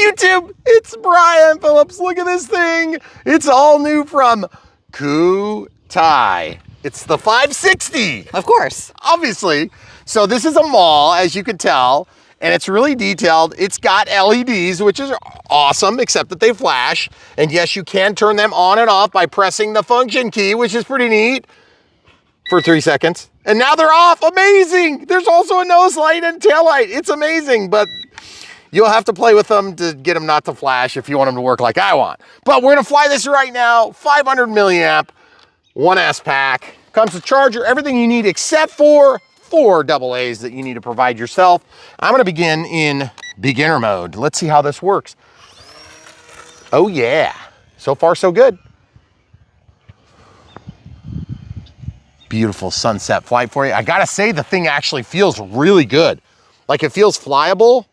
YouTube, it's Brian Phillips. Look at this thing. It's all new from Kutai. It's the 560. Of course. Obviously. So this is a Maule, as you can tell, and it's really detailed. It's got LEDs, which is awesome, except that they flash. And yes, you can turn them on and off by pressing the function key, which is pretty neat, for 3 seconds. And now they're off. Amazing. There's also a nose light and tail light. It's amazing, but you'll have to play with them to get them not to flash if you want them to work like I want. But we're gonna fly this right now, 500 milliamp, 1S pack. Comes with charger, everything you need except for 4 AA's that you need to provide yourself. I'm gonna begin in beginner mode. Let's see how this works. Oh yeah, so far so good. Beautiful sunset flight for you. I gotta say the thing actually feels really good. Like it feels flyable.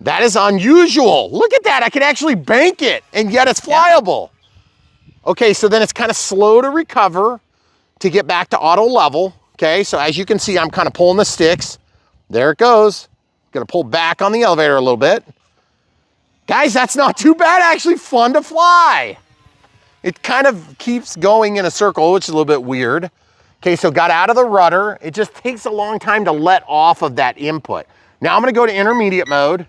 That is unusual. Look at that, I can actually bank it and yet it's flyable. Okay, so then it's kind of slow to recover to get back to auto level. Okay, so as you can see, I'm kind of pulling the sticks. There it goes. Gonna pull back on the elevator a little bit. Guys, that's not too bad, actually fun to fly. It kind of keeps going in a circle, which is a little bit weird. Okay, so got out of the rudder. It just takes a long time to let off of that input. Now I'm gonna go to intermediate mode.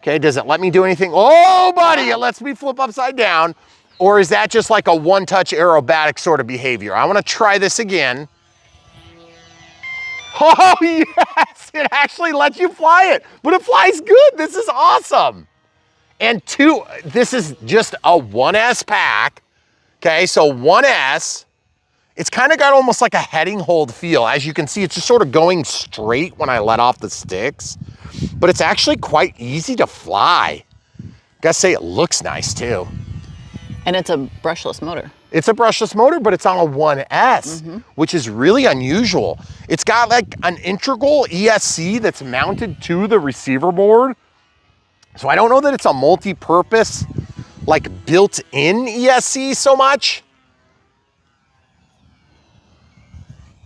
Okay, does it let me do anything? Oh, buddy, it lets me flip upside down. Or is that just like a one-touch aerobatic sort of behavior? I wanna try this again. Oh, yes, it actually lets you fly it, but it flies good. This is awesome. And this is just a 1S pack. Okay, so 1S, it's kind of got almost like a heading hold feel. As you can see, it's just sort of going straight when I let off the sticks, but it's actually quite easy to fly. Gotta say, it looks nice too. And it's a brushless motor. It's a brushless motor, but it's on a 1S, which is really unusual. It's got like an integral ESC that's mounted to the receiver board. So I don't know that it's a multi-purpose, like built-in ESC so much.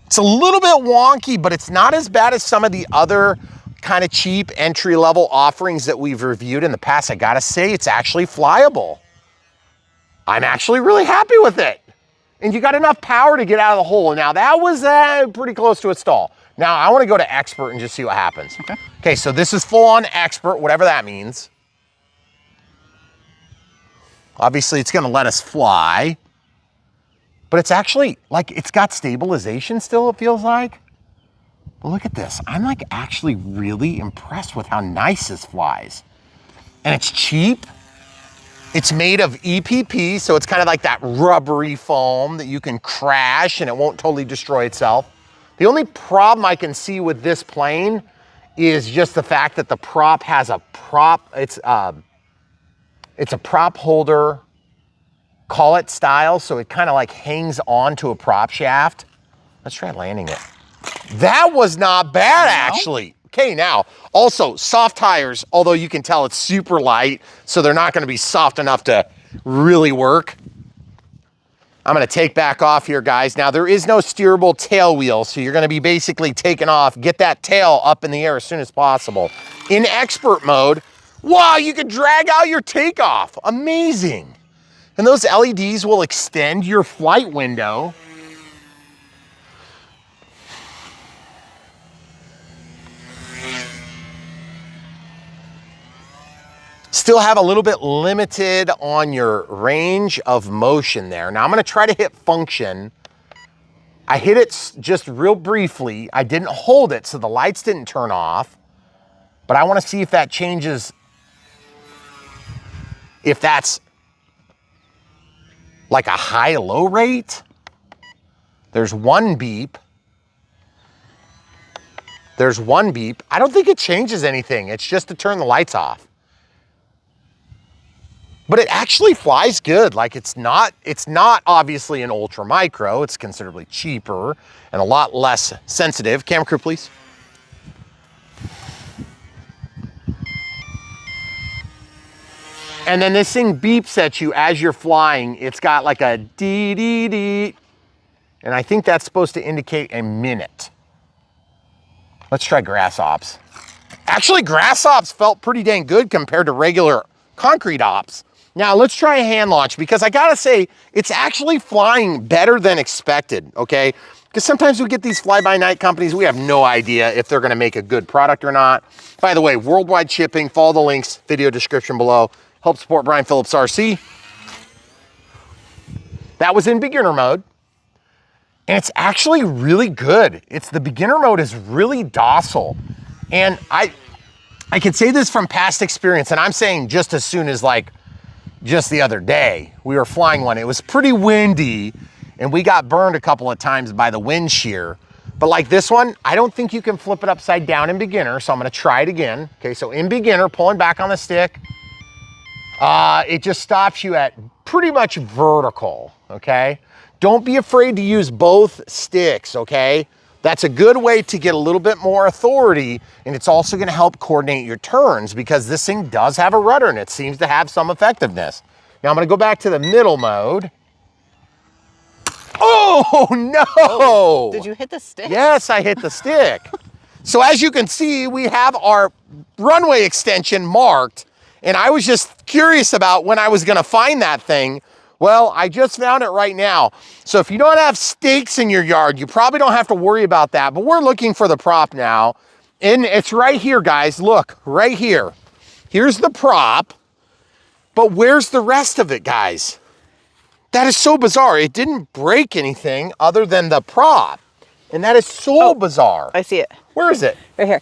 It's a little bit wonky, but it's not as bad as some of the other kind of cheap entry-level offerings that we've reviewed in the past. I gotta say, it's actually flyable. I'm actually really happy with it. And you got enough power to get out of the hole. Now that was pretty close to a stall. Now I wanna go to expert and just see what happens. Okay, so this is full on expert, whatever that means. Obviously it's gonna let us fly, but it's actually, like, it's got stabilization still, it feels like. But look at this, I'm like actually really impressed with how nice this flies. And it's cheap. It's made of EPP, so it's kind of like that rubbery foam that you can crash and it won't totally destroy itself. The only problem I can see with this plane is just the fact that the prop has a prop, it's a prop holder, call it style, so it kind of like hangs on to a prop shaft. Let's try landing it. That was not bad, actually. Okay, now, also soft tires, although you can tell it's super light, so they're not gonna be soft enough to really work. I'm gonna take back off here, guys. Now, there is no steerable tail wheel, so you're gonna be basically taking off, get that tail up in the air as soon as possible. In expert mode, wow, you can drag out your takeoff. Amazing. And those LEDs will extend your flight window. Still have a little bit limited on your range of motion there. Now I'm gonna try to hit function. I hit it just real briefly. I didn't hold it, so the lights didn't turn off, but I wanna see if that changes, if that's like a high-low rate. There's one beep. There's one beep. I don't think it changes anything. It's just to turn the lights off. But it actually flies good. Like it's not obviously an ultra micro. It's considerably cheaper and a lot less sensitive. Camera crew, please. And then this thing beeps at you as you're flying. It's got like a dee dee dee. And I think that's supposed to indicate a minute. Let's try grass ops. Actually, grass ops felt pretty dang good compared to regular concrete ops. Now let's try a hand launch, because I gotta say, it's actually flying better than expected, okay? Because sometimes we get these fly-by-night companies, we have no idea if they're gonna make a good product or not. By the way, worldwide shipping, follow the links, video description below. Help support Brian Phillips RC. That was in beginner mode. And it's actually really good. The beginner mode is really docile. And I can say this from past experience, and I'm saying just as soon as like, just the other day, we were flying one. It was pretty windy, and we got burned a couple of times by the wind shear. But like this one, I don't think you can flip it upside down in beginner, so I'm gonna try it again. Okay, so in beginner, pulling back on the stick, it just stops you at pretty much vertical, okay? Don't be afraid to use both sticks, okay? That's a good way to get a little bit more authority, and it's also gonna help coordinate your turns, because this thing does have a rudder and it seems to have some effectiveness. Now I'm gonna go back to the middle mode. Oh no! Oh, did you hit the stick? Yes, I hit the stick. So as you can see, we have our runway extension marked, and I was just curious about when I was gonna find that thing. Well, I just found it right now. So if you don't have stakes in your yard, you probably don't have to worry about that, but we're looking for the prop now. And it's right here, guys, look, right here. Here's the prop, but where's the rest of it, guys? That is so bizarre. It didn't break anything other than the prop. And that is so bizarre. I see it. Where is it? Right here.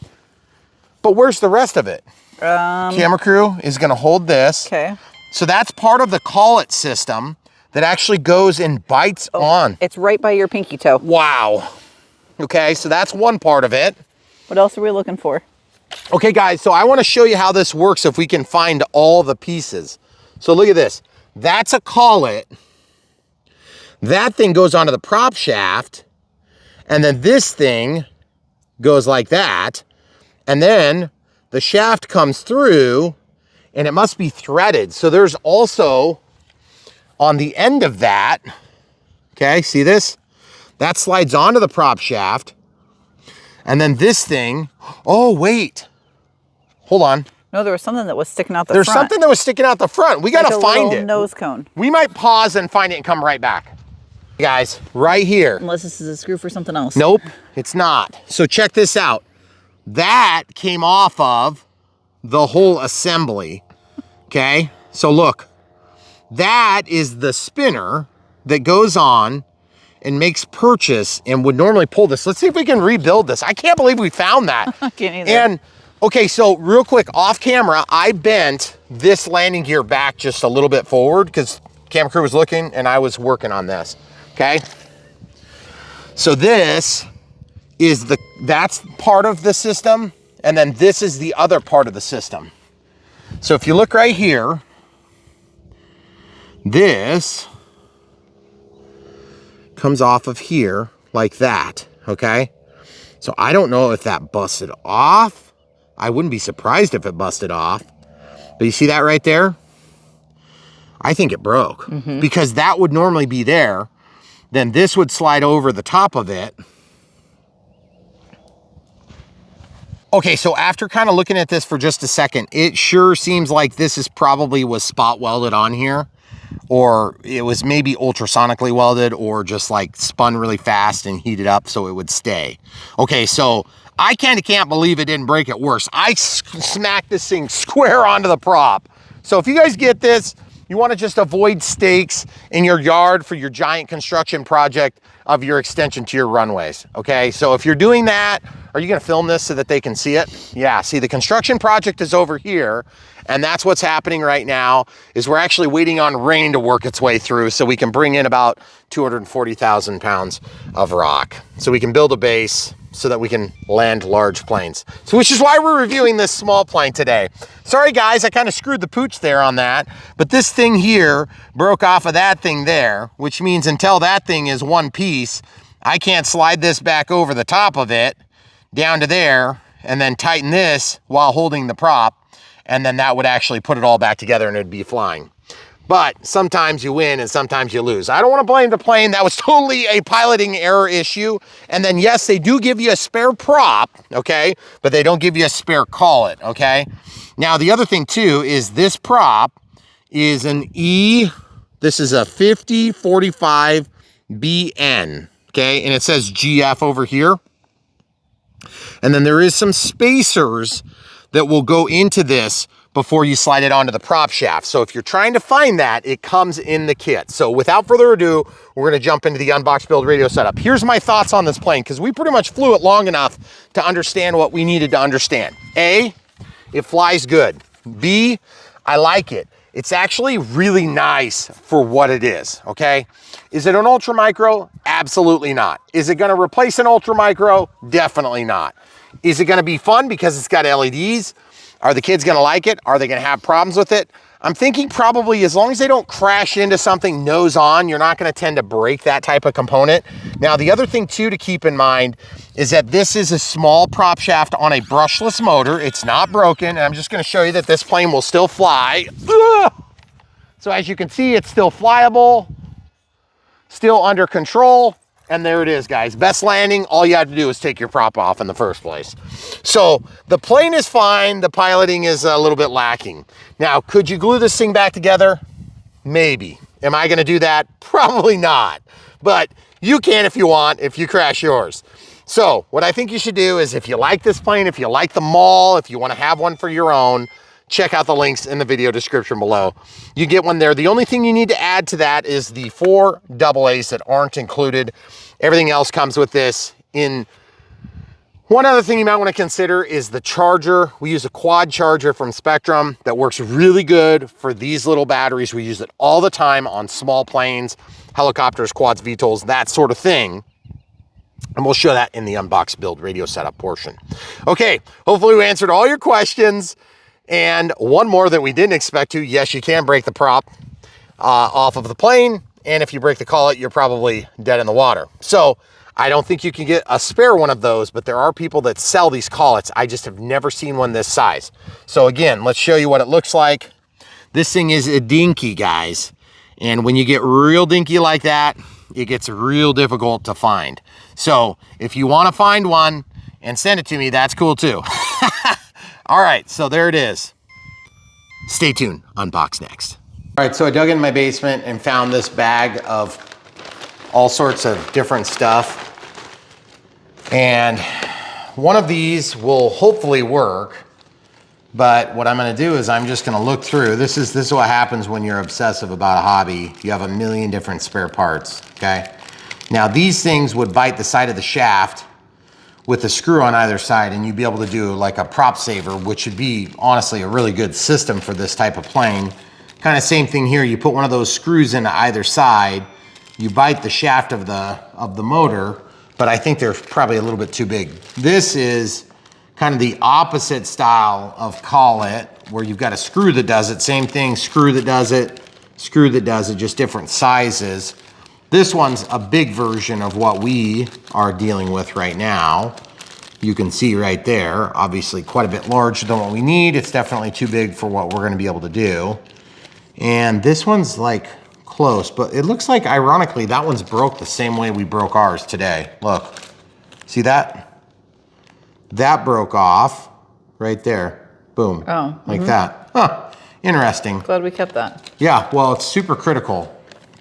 But where's the rest of it? Camera crew is gonna hold this. Okay. So that's part of the call-it system that actually goes and bites on. It's right by your pinky toe. Wow. Okay, so that's one part of it. What else are we looking for? Okay, guys, so I want to show you how this works if we can find all the pieces. So look at this. That's a call-it. That thing goes onto the prop shaft, and then this thing goes like that, and then the shaft comes through, and it must be threaded. So there's also, on the end of that, okay, see this? That slides onto the prop shaft. And then this thing, oh, wait, hold on. No, there was something that was sticking out the front. There's something that was sticking out the front. We gotta find it. Nose cone. We might pause and find it and come right back. Guys, right here. Unless this is a screw for something else. Nope, it's not. So check this out. That came off of the whole assembly. Okay, so look, that is the spinner that goes on and makes purchase and would normally pull this. Let's see if we can rebuild this. I can't believe we found that. I can't either. And okay, so real quick, off camera, I bent this landing gear back just a little bit forward because camera crew was looking and I was working on this, okay? So this is that's part of the system, and then this is the other part of the system. So if you look right here, this comes off of here like that, okay? So I don't know if that busted off. I wouldn't be surprised if it busted off. But you see that right there? I think it broke because that would normally be there. Then this would slide over the top of it. Okay, so after kind of looking at this for just a second, it sure seems like this is probably was spot welded on here, or it was maybe ultrasonically welded, or just like spun really fast and heated up so it would stay. Okay, so I kind of can't believe it didn't break it worse. I smacked this thing square onto the prop. So if you guys get this, you want to just avoid stakes in your yard for your giant construction project of your extension to your runways, okay? So if you're doing that, are you gonna film this so that they can see it? Yeah, see, the construction project is over here, and that's what's happening right now, is we're actually waiting on rain to work its way through so we can bring in about 240,000 pounds of rock. So we can build a base so that we can land large planes. So which is why we're reviewing this small plane today. Sorry guys, I kind of screwed the pooch there on that, but this thing here broke off of that thing there, which means until that thing is one piece, I can't slide this back over the top of it down to there and then tighten this while holding the prop, and then that would actually put it all back together and it'd be flying. But sometimes you win and sometimes you lose. I don't want to blame the plane. That was totally a piloting error issue. And then yes, they do give you a spare prop, okay? But they don't give you a spare collet, okay? Now the other thing too is this prop is this is a 5045 BN, okay? And it says GF over here. And then there is some spacers that will go into this before you slide it onto the prop shaft. So if you're trying to find that, it comes in the kit. So without further ado, we're gonna jump into the Unbox Build radio setup. Here's my thoughts on this plane, because we pretty much flew it long enough to understand what we needed to understand. A, it flies good. B, I like it. It's actually really nice for what it is, okay? Is it an ultra micro? Absolutely not. Is it gonna replace an ultra micro? Definitely not. Is it gonna be fun because it's got LEDs? Are the kids gonna like it? Are they gonna have problems with it? I'm thinking probably as long as they don't crash into something nose on, you're not gonna tend to break that type of component. Now, the other thing too to keep in mind is that this is a small prop shaft on a brushless motor. It's not broken, and I'm just gonna show you that this plane will still fly. Ugh! So as you can see, it's still flyable, still under control. And there it is, guys. Best landing, all you have to do is take your prop off in the first place. So the plane is fine, the piloting is a little bit lacking. Now, could you glue this thing back together? Maybe. Am I gonna do that? Probably not. But you can if you want, if you crash yours. So what I think you should do is, if you like this plane, if you like the Maule, if you wanna have one for your own, check out the links in the video description below. You get one there. The only thing you need to add to that is the 4 AA's that aren't included. Everything else comes with this. One other thing you might want to consider is the charger. We use a quad charger from Spectrum that works really good for these little batteries. We use it all the time on small planes, helicopters, quads, VTOLs, that sort of thing. And we'll show that in the Unbox Build radio setup portion. Okay, hopefully we answered all your questions. And one more that we didn't expect to. Yes, you can break the prop off of the plane. And if you break the collet, you're probably dead in the water. So I don't think you can get a spare one of those, but there are people that sell these collets. I just have never seen one this size. So again, let's show you what it looks like. This thing is a dinky, guys. And when you get real dinky like that, it gets real difficult to find. So if you want to find one and send it to me, that's cool too. All right, so there it is. Stay tuned, Unbox next. All right, so I dug in my basement and found this bag of all sorts of different stuff. And one of these will hopefully work, but what I'm gonna do is I'm just gonna look through. This is what happens when you're obsessive about a hobby. You have a million different spare parts, okay? Now these things would bite the side of the shaft with a screw on either side, and you'd be able to do like a prop saver, which would be honestly a really good system for this type of plane. Kind of same thing here. You put one of those screws into either side, you bite the shaft of the motor, but I think they're probably a little bit too big. This is kind of the opposite style of collet, where you've got a screw that does it. Same thing, screw that does it, just different sizes. This one's a big version of what we are dealing with right now. You can see right there, obviously quite a bit larger than what we need. It's definitely too big for what we're gonna be able to do. And this one's like close, but it looks like ironically that one's broke the same way we broke ours today. Look, see that? That broke off right there. Boom, like that. Huh, interesting. Glad we kept that. Yeah, well, it's super critical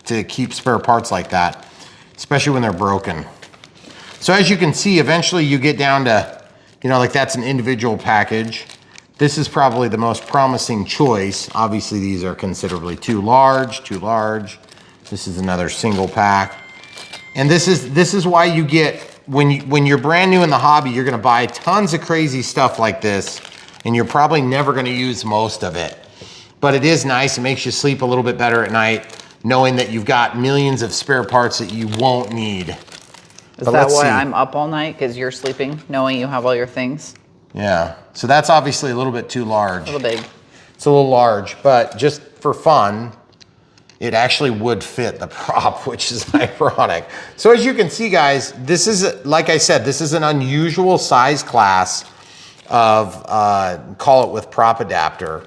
to keep spare parts like that, especially when they're broken. So as you can see, eventually you get down to, you know, like that's an individual package. This is probably the most promising choice. Obviously these are considerably too large. This is another single pack. And this is why you get, when you're brand new in the hobby, you're gonna buy tons of crazy stuff like this, and you're probably never gonna use most of it. But it is nice, it makes you sleep a little bit better at night, knowing that you've got millions of spare parts that you won't need. Is that why I'm up all night? Because you're sleeping, knowing you have all your things? Yeah, so that's obviously a little bit too large. A little big. It's a little large, but just for fun, it actually would fit the prop, which is ironic. So as you can see, guys, this is, like I said, this is an unusual size class of collet with prop adapter.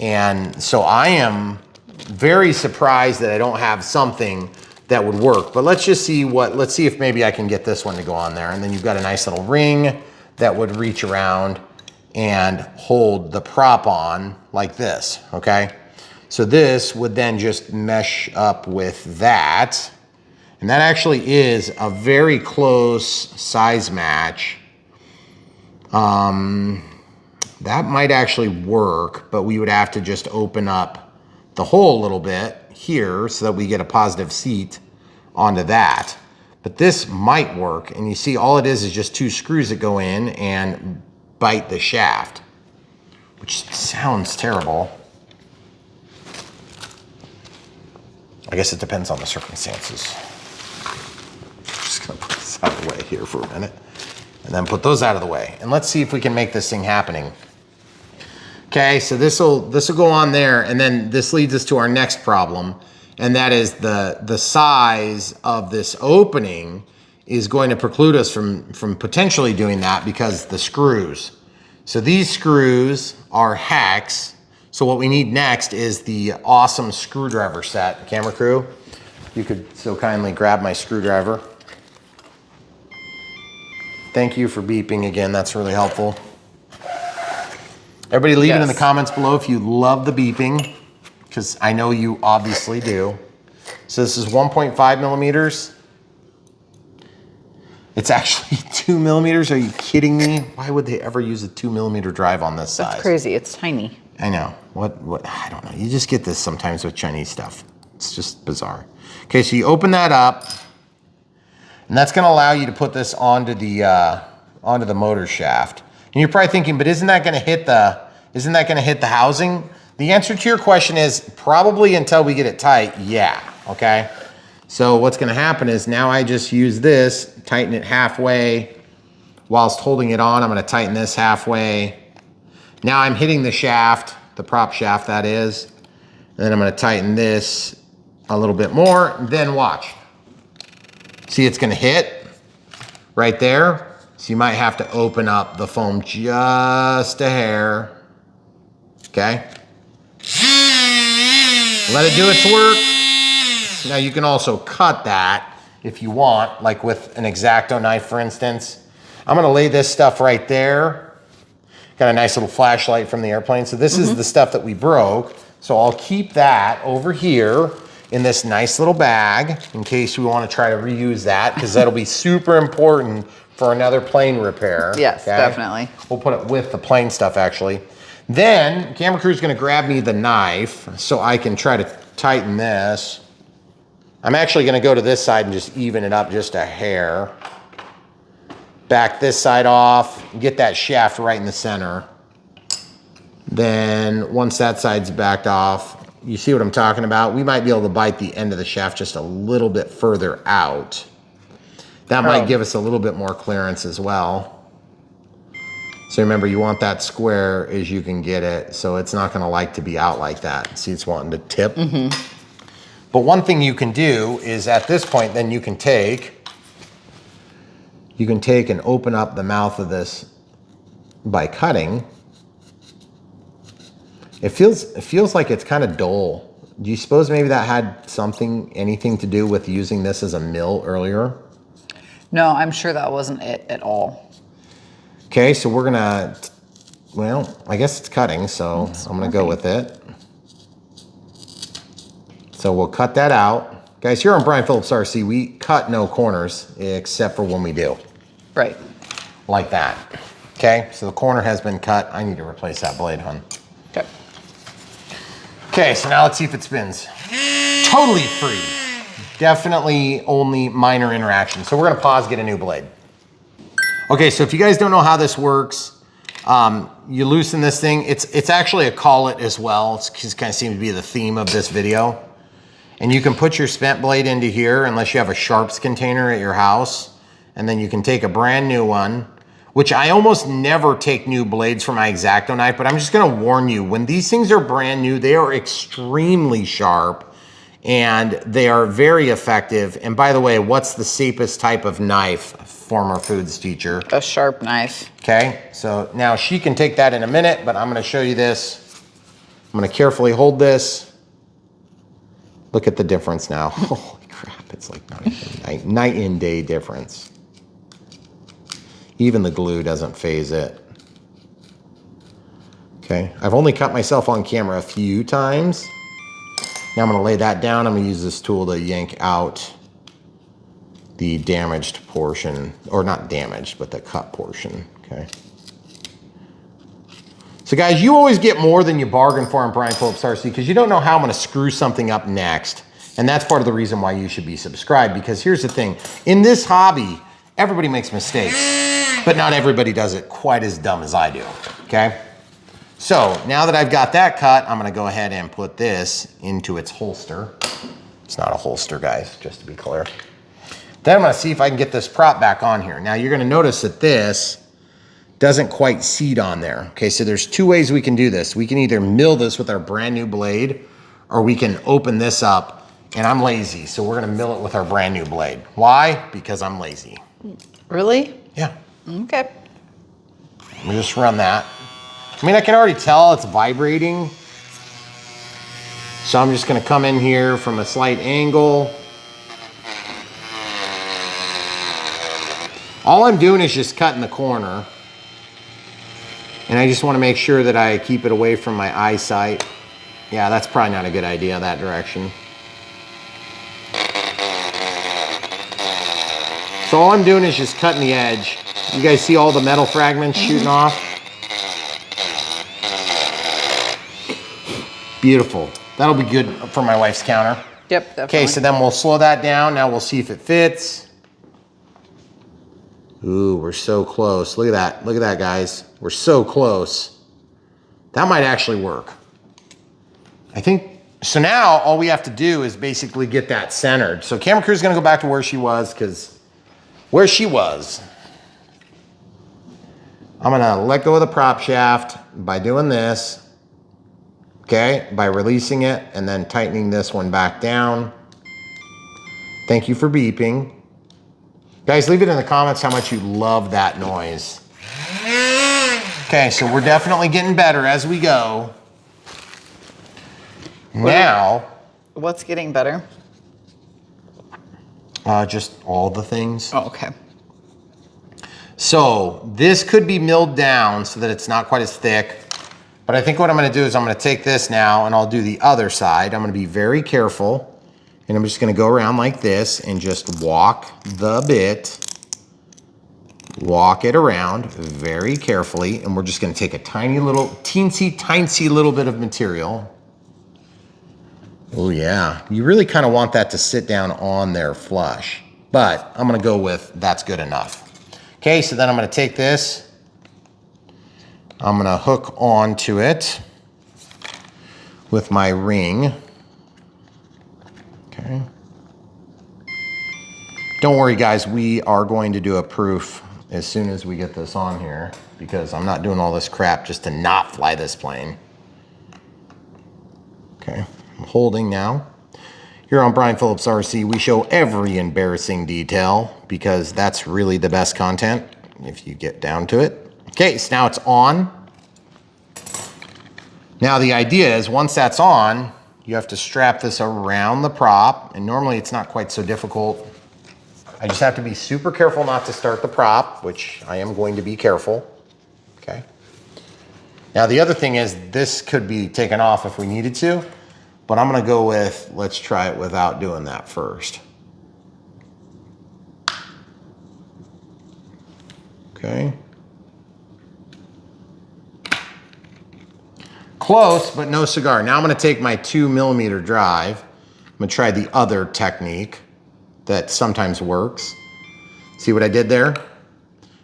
And so I am very surprised that I don't have something that would work. But let's just see let's see if maybe I can get this one to go on there. And then you've got a nice little ring that would reach around and hold the prop on like this, okay? So this would then just mesh up with that. And that actually is a very close size match. That might actually work, but we would have to just open up the hole a little bit here so that we get a positive seat onto that. But this might work, and you see all it is just 2 screws that go in and bite the shaft, which sounds terrible. I guess it depends on the circumstances. I'm just gonna put this out of the way here for a minute, and then put those out of the way. And let's see if we can make this thing happening. Okay, so this'll go on there, and then this leads us to our next problem, and that is the size of this opening is going to preclude us from potentially doing that because the screws. So these screws are hex. So what we need next is the awesome screwdriver set. Camera crew, you could so kindly grab my screwdriver. Thank you for beeping again, that's really helpful. Everybody leave it in the comments below if you love the beeping, because I know you obviously do. So this is 1.5 millimeters. It's actually 2 millimeters. Are you kidding me? Why would they ever use a 2 millimeter drive on this size? That's crazy, it's tiny. I know, what, I don't know. You just get this sometimes with Chinese stuff. It's just bizarre. Okay, so you open that up, and that's gonna allow you to put this onto the motor shaft. And you're probably thinking, but isn't that gonna hit the housing? The answer to your question is probably until we get it tight, yeah, okay? So what's gonna happen is now I just use this, tighten it halfway. Whilst holding it on, I'm gonna tighten this halfway. Now I'm hitting the shaft, the prop shaft that is. And then I'm gonna tighten this a little bit more, then watch. See, it's gonna hit right there. So you might have to open up the foam just a hair, okay? Let it do its work. Now you can also cut that if you want, like with an X-Acto knife, for instance. I'm gonna lay this stuff right there. Got a nice little flashlight from the airplane. So this is the stuff that we broke. So I'll keep that over here in this nice little bag in case we wanna try to reuse that, because that'll be super important for another plane repair. Yes, okay? definitely. We'll put it with the plane stuff actually. Then camera crew's gonna grab me the knife so I can try to tighten this. I'm actually gonna go to this side and just even it up just a hair. Back this side off, get that shaft right in the center. Then once that side's backed off, you see what I'm talking about? We might be able to bite the end of the shaft just a little bit further out. That might give us a little bit more clearance as well. So remember, you want that square as you can get it, so it's not gonna like to be out like that. See, it's wanting to tip. But one thing you can do is at this point, then you can take and open up the mouth of this by cutting. It feels like it's kind of dull. Do you suppose maybe that had anything to do with using this as a mill earlier? No, I'm sure that wasn't it at all. Okay, so we're gonna, well, I guess it's cutting, so I'm gonna go with it. So we'll cut that out. Guys, here on Brian Phillips RC, we cut no corners except for when we do. Right. Like that. Okay, so the corner has been cut. I need to replace that blade, hon. Okay. Okay, so now let's see if it spins. Totally free. Definitely only minor interaction. So we're gonna pause, get a new blade. Okay, so if you guys don't know how this works, you loosen this thing. It's actually a collet as well. It kind of seems to be the theme of this video. And you can put your spent blade into here unless you have a sharps container at your house. And then you can take a brand new one, which I almost never take new blades from my X-Acto knife, but I'm just gonna warn you, when these things are brand new, they are extremely sharp and they are very effective. And by the way, what's the safest type of knife, former foods teacher? A sharp knife. Okay, so now she can take that in a minute, but I'm gonna show you this. I'm gonna carefully hold this. Look at the difference now. Holy crap, it's like night and day difference. Even the glue doesn't phase it. Okay, I've only cut myself on camera a few times. Now I'm gonna lay that down. I'm gonna use this tool to yank out the damaged portion, or not damaged, but the cut portion, okay? So guys, you always get more than you bargain for in Brian Phillips RC because you don't know how I'm gonna screw something up next. And that's part of the reason why you should be subscribed, because here's the thing. In this hobby, everybody makes mistakes, but not everybody does it quite as dumb as I do, okay? So now that I've got that cut, I'm gonna go ahead and put this into its holster. It's not a holster, guys, just to be clear. Then I'm gonna see if I can get this prop back on here. Now you're gonna notice that this doesn't quite seat on there. Okay, so there's two ways we can do this. We can either mill this with our brand new blade, or we can open this up, and I'm lazy, so we're gonna mill it with our brand new blade. Why? Because I'm lazy. Really? Yeah. Okay. Let me just run that. I mean, I can already tell it's vibrating. So I'm just gonna come in here from a slight angle. All I'm doing is just cutting the corner. And I just wanna make sure that I keep it away from my eyesight. Yeah, that's probably not a good idea, that direction. So all I'm doing is just cutting the edge. You guys see all the metal fragments shooting off? Beautiful. That'll be good for my wife's counter. Yep, definitely. Okay, so then we'll slow that down. Now we'll see if it fits. Ooh, we're so close. Look at that. Look at that, guys. We're so close. That might actually work. I think, so now all we have to do is basically get that centered. So camera crew's gonna go back to where she was, because where she was, I'm gonna let go of the prop shaft by doing this. Okay, by releasing it and then tightening this one back down. Thank you for beeping. Guys, leave it in the comments how much you love that noise. Okay, so we're definitely getting better as we go. Now. What's getting better? Just all the things. Oh, okay. So this could be milled down so that it's not quite as thick. But I think what I'm gonna do is I'm gonna take this now and I'll do the other side. I'm gonna be very careful, and I'm just gonna go around like this and just walk the bit, walk it around very carefully, and we're just gonna take a tiny little, teensy little bit of material. Oh yeah, you really kind of want that to sit down on there flush, but I'm gonna go with that's good enough. Okay, so then I'm gonna take this, I'm gonna hook onto it with my ring. Okay. Don't worry guys, we are going to do a proof as soon as we get this on here, because I'm not doing all this crap just to not fly this plane. Okay, I'm holding now. Here on Brian Phillips RC, we show every embarrassing detail because that's really the best content if you get down to it. Okay, so now it's on. Now the idea is once that's on, you have to strap this around the prop, and normally it's not quite so difficult. I just have to be super careful not to start the prop, which I am going to be careful, okay? Now the other thing is this could be taken off if we needed to, but I'm gonna go with, let's try it without doing that first. Okay. Close, but no cigar. Now I'm gonna take my 2mm drive. I'm gonna try the other technique that sometimes works. See what I did there?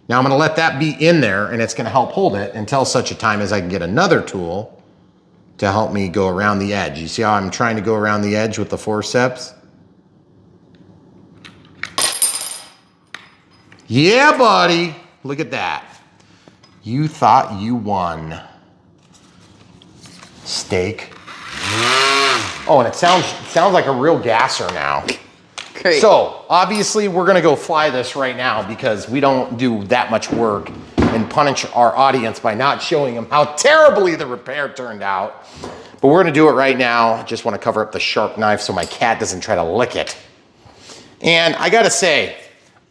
Now I'm gonna let that be in there, and it's gonna help hold it until such a time as I can get another tool to help me go around the edge. You see how I'm trying to go around the edge with the forceps? Yeah, buddy. Look at that. You thought you won. Steak. Oh, and it sounds like a real gasser now. Great. So obviously we're gonna go fly this right now because we don't do that much work and punish our audience by not showing them how terribly the repair turned out. But we're gonna do it right now. I just wanna cover up the sharp knife so my cat doesn't try to lick it. And I gotta say,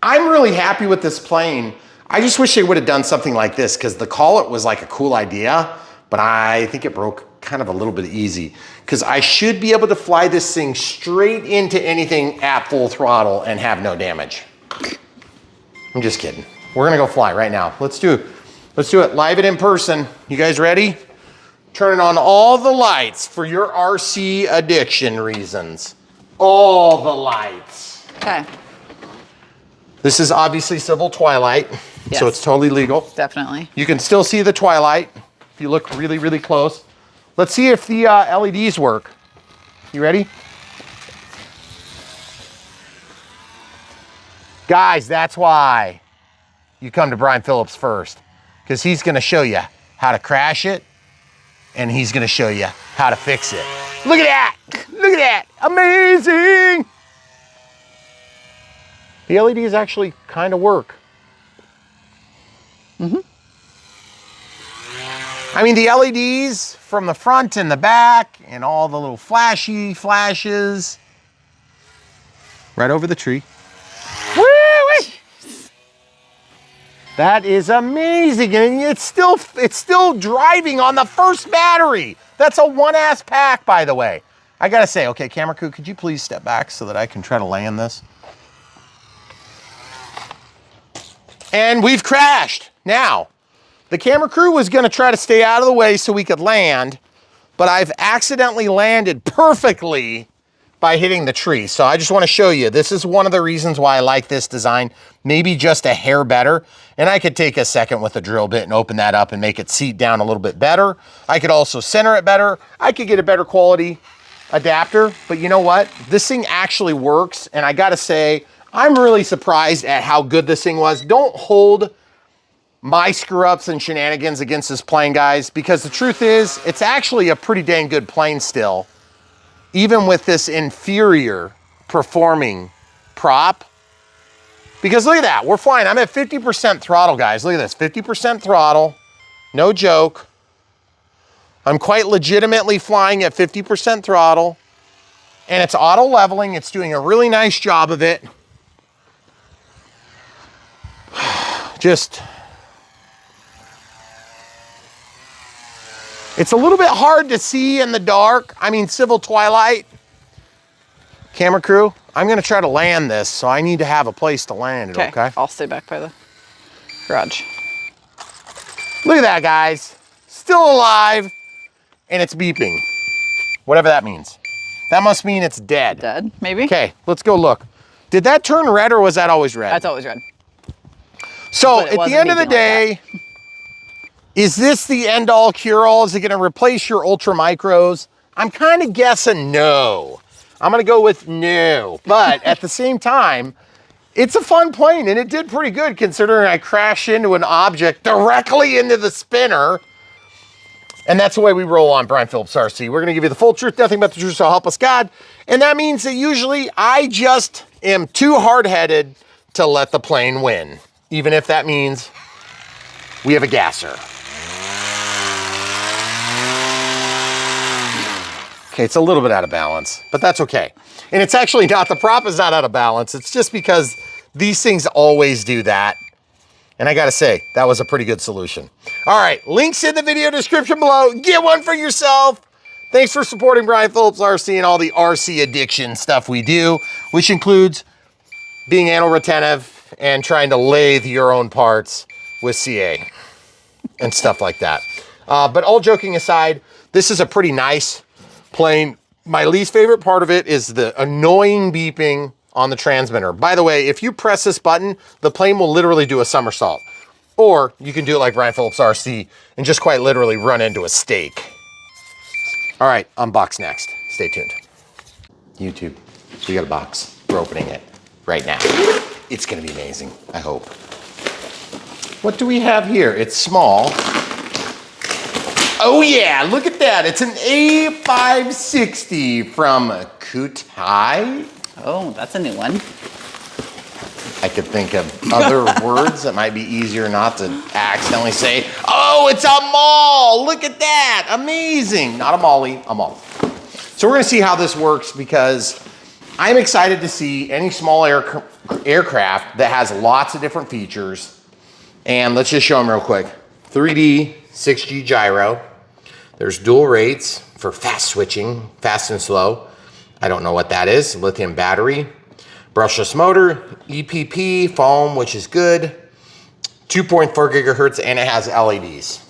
I'm really happy with this plane. I just wish they would have done something like this because the Call It was like a cool idea, but I think it broke kind of a little bit easy because I should be able to fly this thing straight into anything at full throttle and have no damage. I'm just kidding. We're gonna go fly right now. Let's do it live and in person. You guys ready? Turning on all the lights for your RC addiction reasons. All the lights. Okay. This is obviously civil twilight, yes. So it's totally legal. Definitely. You can still see the twilight if you look really, really close. Let's see if the LEDs work. You ready? Guys, that's why you come to Brian Phillips first, because he's gonna show you how to crash it, and he's gonna show you how to fix it. Look at that! Look at that! Amazing! The LEDs actually kind of work. Mm-hmm. I mean, the LEDs from the front and the back and all the little flashy flashes right over the tree. Woo-wee! That is amazing, and it's still driving on the first battery. That's a one-ass pack, by the way. I gotta say, okay, camera crew, could you please step back so that I can try to land this? And we've crashed. Now, the camera crew was gonna try to stay out of the way so we could land, but I've accidentally landed perfectly by hitting the tree. So I just wanna show you, this is one of the reasons why I like this design, maybe just a hair better. And I could take a second with a drill bit and open that up and make it seat down a little bit better. I could also center it better. I could get a better quality adapter, but you know what? This thing actually works, and I gotta say, I'm really surprised at how good this thing was. Don't hold my screw-ups and shenanigans against this plane, guys, because the truth is, it's actually a pretty dang good plane still, even with this inferior performing prop. Because look at that, we're flying. I'm at 50% throttle, guys. Look at this, 50% throttle, no joke. I'm quite legitimately flying at 50% throttle, and it's auto leveling. It's doing a really nice job of it. It's a little bit hard to see in the dark. I mean, civil twilight. Camera crew, I'm gonna try to land this, so I need to have a place to land it, okay? I'll stay back by the garage. Look at that, guys. Still alive, and it's beeping. Whatever that means. That must mean it's dead. Dead, maybe? Okay, let's go look. Did that turn red, or was that always red? That's always red. So at the end of the day, is this the end all cure all? Is it gonna replace your ultra micros? I'm kind of guessing no. I'm gonna go with no. But at the same time, it's a fun plane, and it did pretty good considering I crashed into an object directly into the spinner. And that's the way we roll on Brian Phillips RC. We're gonna give you the full truth, nothing but the truth, so help us God. And that means that usually I just am too hard-headed to let the plane win, even if that means we have a gasser. Okay, it's a little bit out of balance, but that's okay. And it's actually not, the prop is not out of balance. It's just because these things always do that. And I gotta say, that was a pretty good solution. All right, links in the video description below. Get one for yourself. Thanks for supporting Brian Phillips RC and all the RC addiction stuff we do, which includes being anal retentive and trying to lathe your own parts with CA and stuff like that. But all joking aside, this is a pretty nice plane. My least favorite part of it is the annoying beeping on the transmitter. By the way, if you press this button, the plane will literally do a somersault. Or you can do it like Brian Phillips RC and just quite literally run into a stake. All right, unbox next. Stay tuned. YouTube, we got a box. We're opening it right now. It's gonna be amazing, I hope. What do we have here? It's small. Oh yeah, look at that. It's an A560 from Kutai. Oh, that's a new one. I could think of other words that might be easier not to accidentally say, oh, it's a Maule, look at that, amazing. Not a Maule, a Maule. So we're gonna see how this works because I'm excited to see any small aircraft that has lots of different features. And let's just show them real quick. 3D 6G gyro. There's dual rates for fast switching, fast and slow. I don't know what that is. Lithium battery. Brushless motor, EPP, foam, which is good. 2.4 gigahertz, and it has LEDs.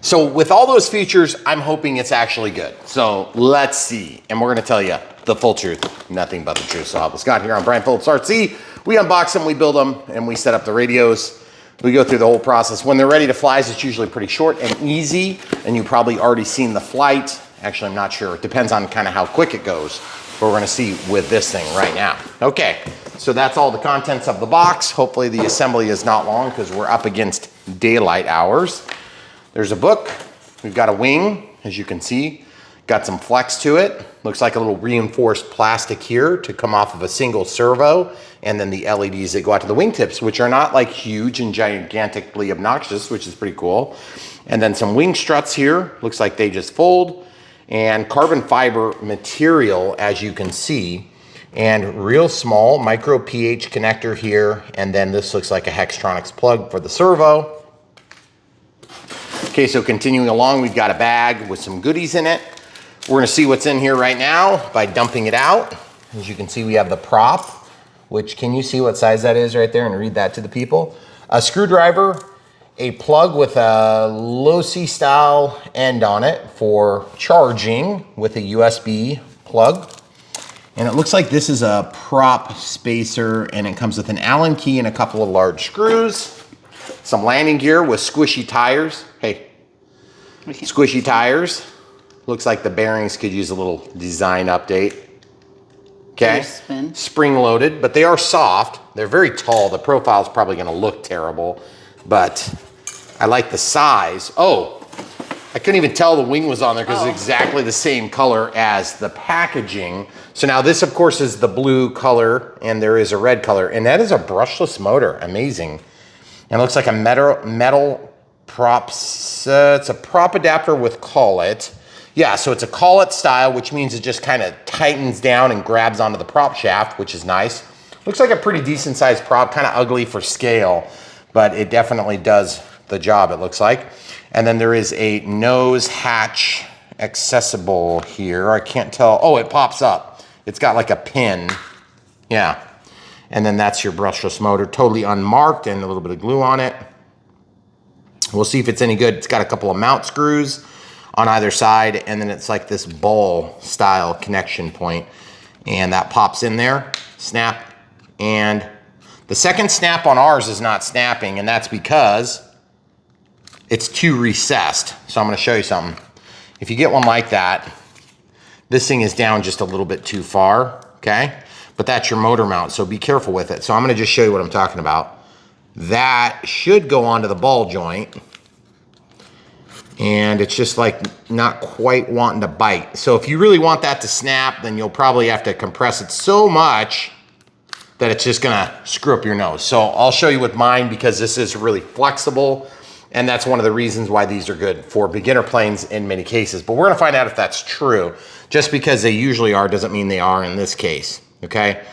So with all those features, I'm hoping it's actually good. So let's see. And we're gonna tell you the full truth, nothing but the truth. So help us God here on Brian Phillips RC. We unbox them, we build them, and we set up the radios. We go through the whole process. When they're ready to fly, it's usually pretty short and easy, and you've probably already seen the flight. Actually, I'm not sure. It depends on kind of how quick it goes, but we're gonna see with this thing right now. Okay, so that's all the contents of the box. Hopefully the assembly is not long because we're up against daylight hours. There's a book. We've got a wing, as you can see. Got some flex to it. Looks like a little reinforced plastic here to come off of a single servo. And then the LEDs that go out to the wingtips, which are not like huge and gigantically obnoxious, which is pretty cool. And then some wing struts here. Looks like they just fold. And carbon fiber material, as you can see. And real small micro pH connector here. And then this looks like a Hextronics plug for the servo. Okay, so continuing along, we've got a bag with some goodies in it. We're gonna see what's in here right now by dumping it out. As you can see, we have the prop, which can you see what size that is right there and read that to the people? A screwdriver, a plug with a low-C style end on it for charging with a USB plug. And it looks like this is a prop spacer and it comes with an Allen key and a couple of large screws. Some landing gear with squishy tires. Hey, squishy tires. Looks like the bearings could use a little design update. Okay, spring loaded, but they are soft. They're very tall. The profile is probably gonna look terrible, but I like the size. Oh, I couldn't even tell the wing was on there because it's exactly the same color as the packaging. So now this, of course, is the blue color and there is a red color, and that is a brushless motor. Amazing. And it looks like a metal props. It's a prop adapter with collet. Yeah, so it's a collet style, which means it just kind of tightens down and grabs onto the prop shaft, which is nice. Looks like a pretty decent sized prop, kind of ugly for scale, but it definitely does the job, it looks like. And then there is a nose hatch accessible here. I can't tell. Oh, it pops up. It's got like a pin. Yeah. And then that's your brushless motor, totally unmarked and a little bit of glue on it. We'll see if it's any good. It's got a couple of mount screws on either side, and then it's like this ball style connection point, and that pops in there, snap, and the second snap on ours is not snapping, and that's because it's too recessed. So I'm gonna show you something. If you get one like that, this thing is down just a little bit too far, okay? But that's your motor mount, so be careful with it. So I'm gonna just show you what I'm talking about. That should go onto the ball joint, and it's just like not quite wanting to bite. So if you really want that to snap, then you'll probably have to compress it so much that it's just gonna screw up your nose. So I'll show you with mine because this is really flexible, and that's one of the reasons why these are good for beginner planes in many cases. But we're gonna find out if that's true. Just because they usually are doesn't mean they are in this case, okay?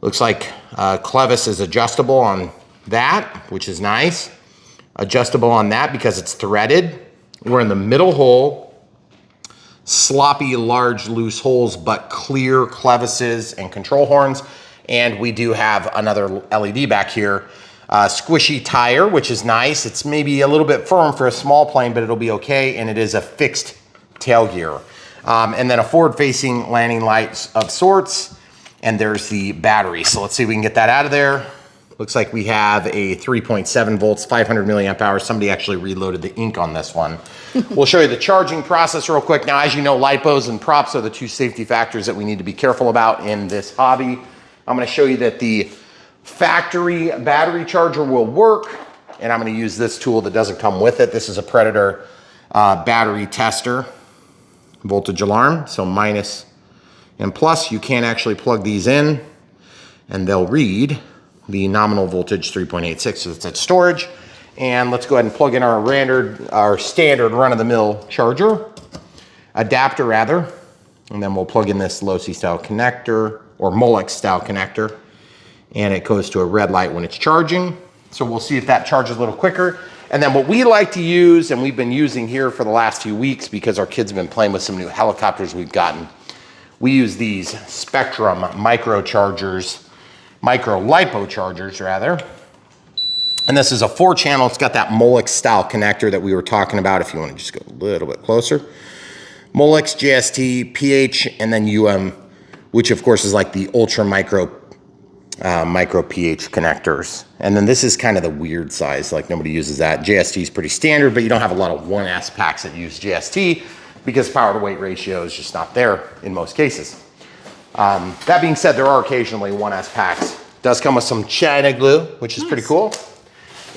Looks like clevis is adjustable on that, which is nice. Adjustable on that because it's threaded. We're in the middle hole, sloppy, large, loose holes, but clear clevises and control horns. And we do have another LED back here. Squishy tire, which is nice. It's maybe a little bit firm for a small plane, but it'll be okay. And it is a fixed tail gear. And then a forward-facing landing light of sorts. And there's the battery. So let's see if we can get that out of there. Looks like we have a 3.7 volts, 500 milliamp hours. Somebody actually reloaded the ink on this one. We'll show you the charging process real quick. Now, as you know, lipos and props are the two safety factors that we need to be careful about in this hobby. I'm gonna show you that the factory battery charger will work, and I'm gonna use this tool that doesn't come with it. This is a Predator battery tester, voltage alarm, so minus and plus. You can't actually plug these in. and they'll read the nominal voltage 3.86, so it's at storage. And let's go ahead and plug in our standard run-of-the-mill charger, adapter rather, and then we'll plug in this low-C style connector, or Molex style connector, and it goes to a red light when it's charging. So we'll see if that charges a little quicker. And then what we like to use, and we've been using here for the last few weeks because our kids have been playing with some new helicopters we've gotten, we use these Spectrum micro lipo chargers rather. And this is a 4-channel, it's got that Molex style connector that we were talking about if you want to just go a little bit closer. Molex, JST, PH, and then UM, which of course is like the ultra micro PH connectors. And then this is kind of the weird size, like nobody uses that. JST is pretty standard, but you don't have a lot of 1S packs that use JST because power to weight ratio is just not there in most cases. That being said, there are occasionally 1S packs. Does come with some China glue, which is pretty cool.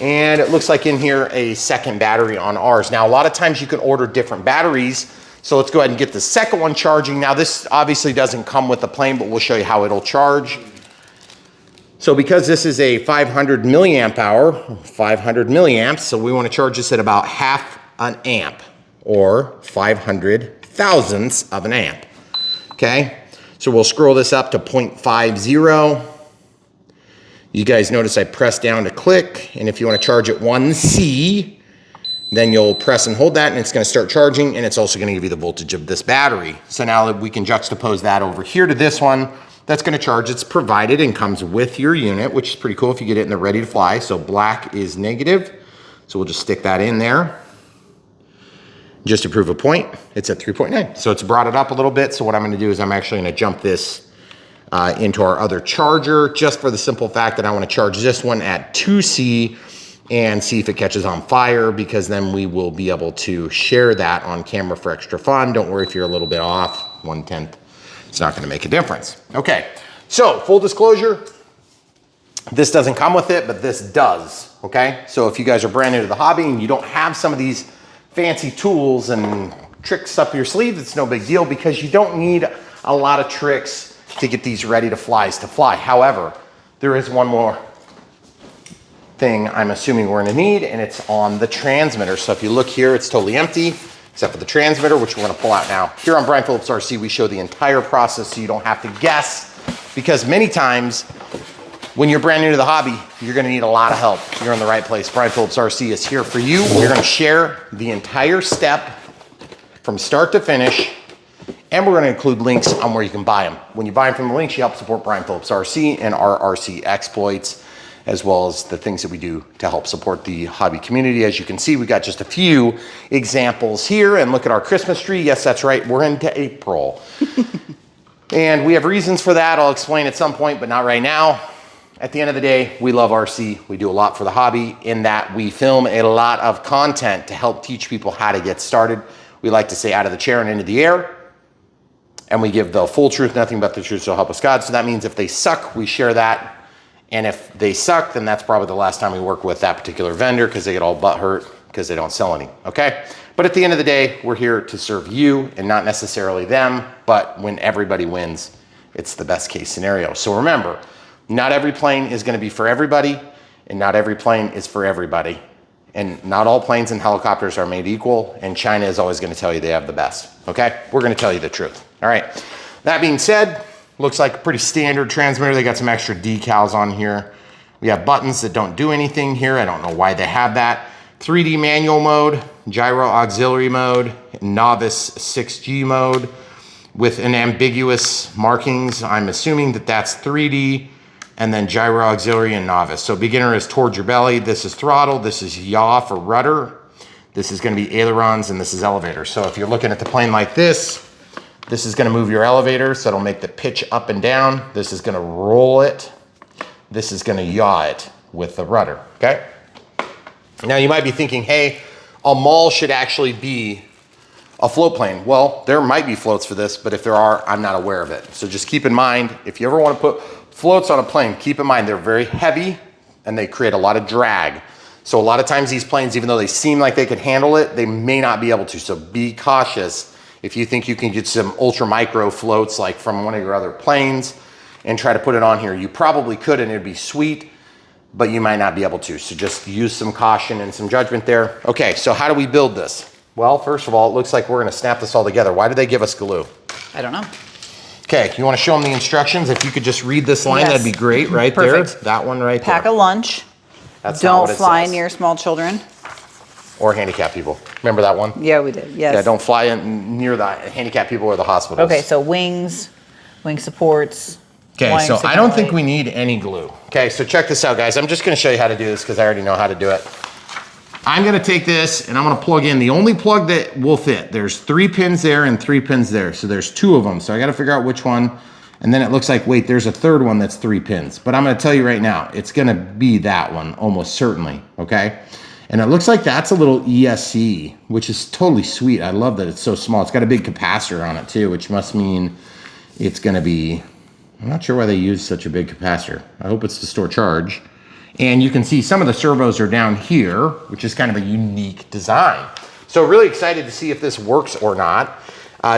And it looks like in here a second battery on ours. Now, a lot of times you can order different batteries. So let's go ahead and get the second one charging. Now, this obviously doesn't come with the plane, but we'll show you how it'll charge. So because this is a 500 milliamp hour, 500 milliamps, so we want to charge this at about half an amp, or 500 thousandths of an amp, okay? So we'll scroll this up to 0.50. You guys notice I press down to click, and if you want to charge at 1C, then you'll press and hold that, and it's going to start charging, and it's also going to give you the voltage of this battery. So now we can juxtapose that over here to this one. That's going to charge. It's provided and comes with your unit, which is pretty cool if you get it in the ready to fly. So black is negative. So we'll just stick that in there. Just to prove a point, it's at 3.9. So it's brought it up a little bit. So what I'm going to do is I'm actually going to jump this into our other charger, just for the simple fact that I want to charge this one at 2C and see if it catches on fire, because then we will be able to share that on camera for extra fun. Don't worry if you're a little bit off, 1/10. It's not going to make a difference. Okay, so full disclosure, this doesn't come with it, but this does, okay? So if you guys are brand new to the hobby and you don't have some of these fancy tools and tricks up your sleeve, it's no big deal, because you don't need a lot of tricks to get these ready to fly. However, there is one more thing I'm assuming we're gonna need, and it's on the transmitter. So if you look here, it's totally empty, except for the transmitter, which we're gonna pull out now. Here on Brian Phillips RC, we show the entire process so you don't have to guess, because many times when you're brand new to the hobby, you're gonna need a lot of help. You're in the right place. Brian Phillips RC is here for you. We're gonna share the entire step from start to finish, and we're gonna include links on where you can buy them. When you buy them from the links, you help support Brian Phillips RC and our RC exploits, as well as the things that we do to help support the hobby community. As you can see, we got just a few examples here, and look at our Christmas tree. Yes, that's right, we're into April. And we have reasons for that. I'll explain at some point, but not right now. At the end of the day, we love RC. We do a lot for the hobby in that we film a lot of content to help teach people how to get started. We like to say out of the chair and into the air. And we give the full truth, nothing but the truth, so help us God. So that means if they suck, we share that. And if they suck, then that's probably the last time we work with that particular vendor, because they get all butthurt because they don't sell any, okay? But at the end of the day, we're here to serve you and not necessarily them, but when everybody wins, it's the best case scenario. So remember, not every plane is gonna be for everybody, and not every plane is for everybody. And not all planes and helicopters are made equal, and China is always gonna tell you they have the best, okay? We're gonna tell you the truth, all right? That being said, looks like a pretty standard transmitter. They got some extra decals on here. We have buttons that don't do anything here. I don't know why they have that. 3D manual mode, gyro auxiliary mode, novice 6G mode with an ambiguous markings. I'm assuming that that's 3D, and then gyro auxiliary and novice. So beginner is towards your belly. This is throttle. This is yaw for rudder. This is gonna be ailerons, and this is elevator. So if you're looking at the plane like this is gonna move your elevator, so it'll make the pitch up and down. This is gonna roll it. This is gonna yaw it with the rudder, okay? Now you might be thinking, hey, a Maule should actually be a float plane. Well, there might be floats for this, but if there are, I'm not aware of it. So just keep in mind, if you ever wanna put floats on a plane, keep in mind they're very heavy and they create a lot of drag. So a lot of times these planes, even though they seem like they could handle it, they may not be able to, so be cautious if you think you can get some ultra micro floats like from one of your other planes and try to put it on here. You probably could and it'd be sweet, but you might not be able to. So just use some caution and some judgment there. Okay, so how do we build this? Well, first of all, it looks like we're gonna snap this all together. Why did they give us glue? I don't know. Okay, you wanna show them the instructions? If you could just read this line, that'd be great, right? Perfect. There, that one right Pack there. a lunch. That's not don't what it fly says. near small children. Or handicapped people. Remember that one? Yeah, we did, yes. Yeah, don't fly in near the handicapped people or the hospitals. Okay, so wings, wing supports. Okay, flying so I signal don't think light. we need any glue. Okay, so check this out, guys. I'm just gonna show you how to do this because I already know how to do it. I'm gonna take this and I'm gonna plug in the only plug that will fit. There's 3 pins there and 3 pins there. So there's 2 of them. So I gotta figure out which one. And then it looks like, wait, there's a 3rd one that's 3 pins. But I'm gonna tell you right now, it's gonna be that one, almost certainly, okay? And it looks like that's a little ESC, which is totally sweet. I love that it's so small. It's got a big capacitor on it too, which must mean it's gonna be, I'm not sure why they use such a big capacitor. I hope it's to store charge. And you can see some of the servos are down here, which is kind of a unique design. So really excited to see if this works or not.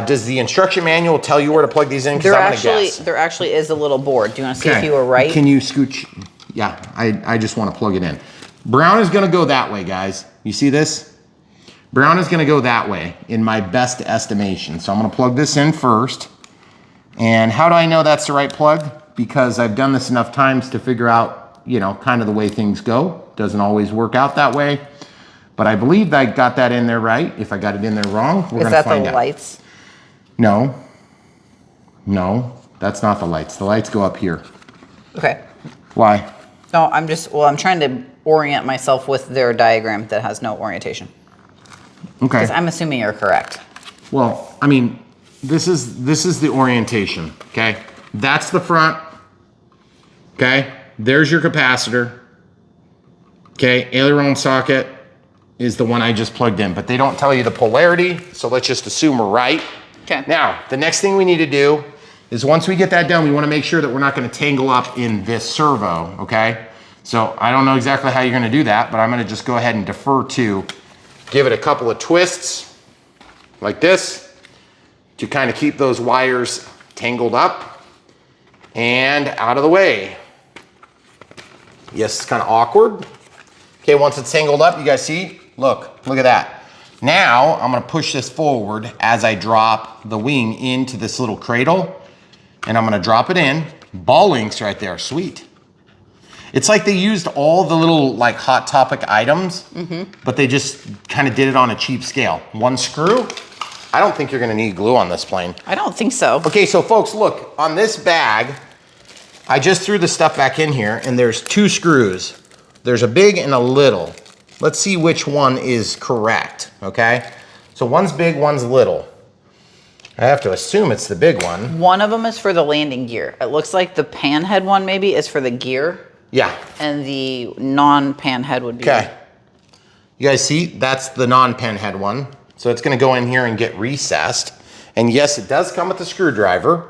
Does the instruction manual tell you where to plug these in? There actually is a little board. Do you want to see if you were right? Can you scooch? Yeah, I just want to plug it in. Brown is gonna go that way, guys. You see this? Brown is gonna go that way in my best estimation. So I'm gonna plug this in first. And how do I know that's the right plug? Because I've done this enough times to figure out, you know, kind of the way things go. Doesn't always work out that way. But I believe I got that in there right. If I got it in there wrong, we're gonna find out. Is that the lights? No, that's not the lights. The lights go up here. Okay. Why? No, I'm trying to orient myself with their diagram that has no orientation. Okay. Because I'm assuming you're correct. Well, I mean, this is the orientation, okay? That's the front, okay? There's your capacitor, okay? Aileron socket is the one I just plugged in, but they don't tell you the polarity, so let's just assume we're right. Okay. Now, the next thing we need to do is once we get that done, we wanna make sure that we're not gonna tangle up in this servo, okay? So I don't know exactly how you're gonna do that, but I'm gonna just go ahead and defer to give it a couple of twists like this to kind of keep those wires tangled up and out of the way. Yes, it's kind of awkward. Okay, once it's tangled up, you guys see? Look at that. Now I'm gonna push this forward as I drop the wing into this little cradle, and I'm gonna drop it in. Ball links right there, sweet. It's like they used all the little like Hot Topic items, but they just kind of did it on a cheap scale. 1 screw. I don't think you're gonna need glue on this plane. I don't think so. Okay, so folks, look, on this bag, I just threw the stuff back in here and there's 2 screws. There's a big and a little. Let's see which one is correct, okay? So one's big, one's little. I have to assume it's the big one. One of them is for the landing gear. It looks like the pan head one maybe is for the gear. Yeah. And the non-pan head would be. Okay. You guys see, that's the non-pen head one. So it's gonna go in here and get recessed. And yes, it does come with a screwdriver.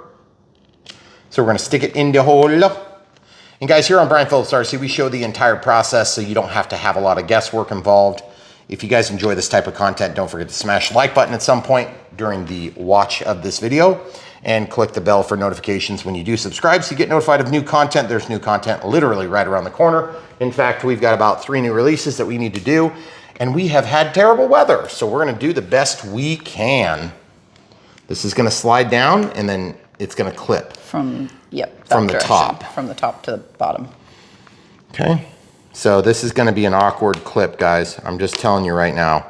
So we're gonna stick it in the hole. And guys, here on Brian Phillips RC, we show the entire process so you don't have to have a lot of guesswork involved. If you guys enjoy this type of content, don't forget to smash the like button at some point during the watch of this video and click the bell for notifications when you do subscribe so you get notified of new content. There's new content literally right around the corner. In fact, we've got about 3 new releases that we need to do, and we have had terrible weather, so we're gonna do the best we can. This is gonna slide down and then it's gonna clip. From the top. From the top to the bottom. Okay, so this is gonna be an awkward clip, guys. I'm just telling you right now.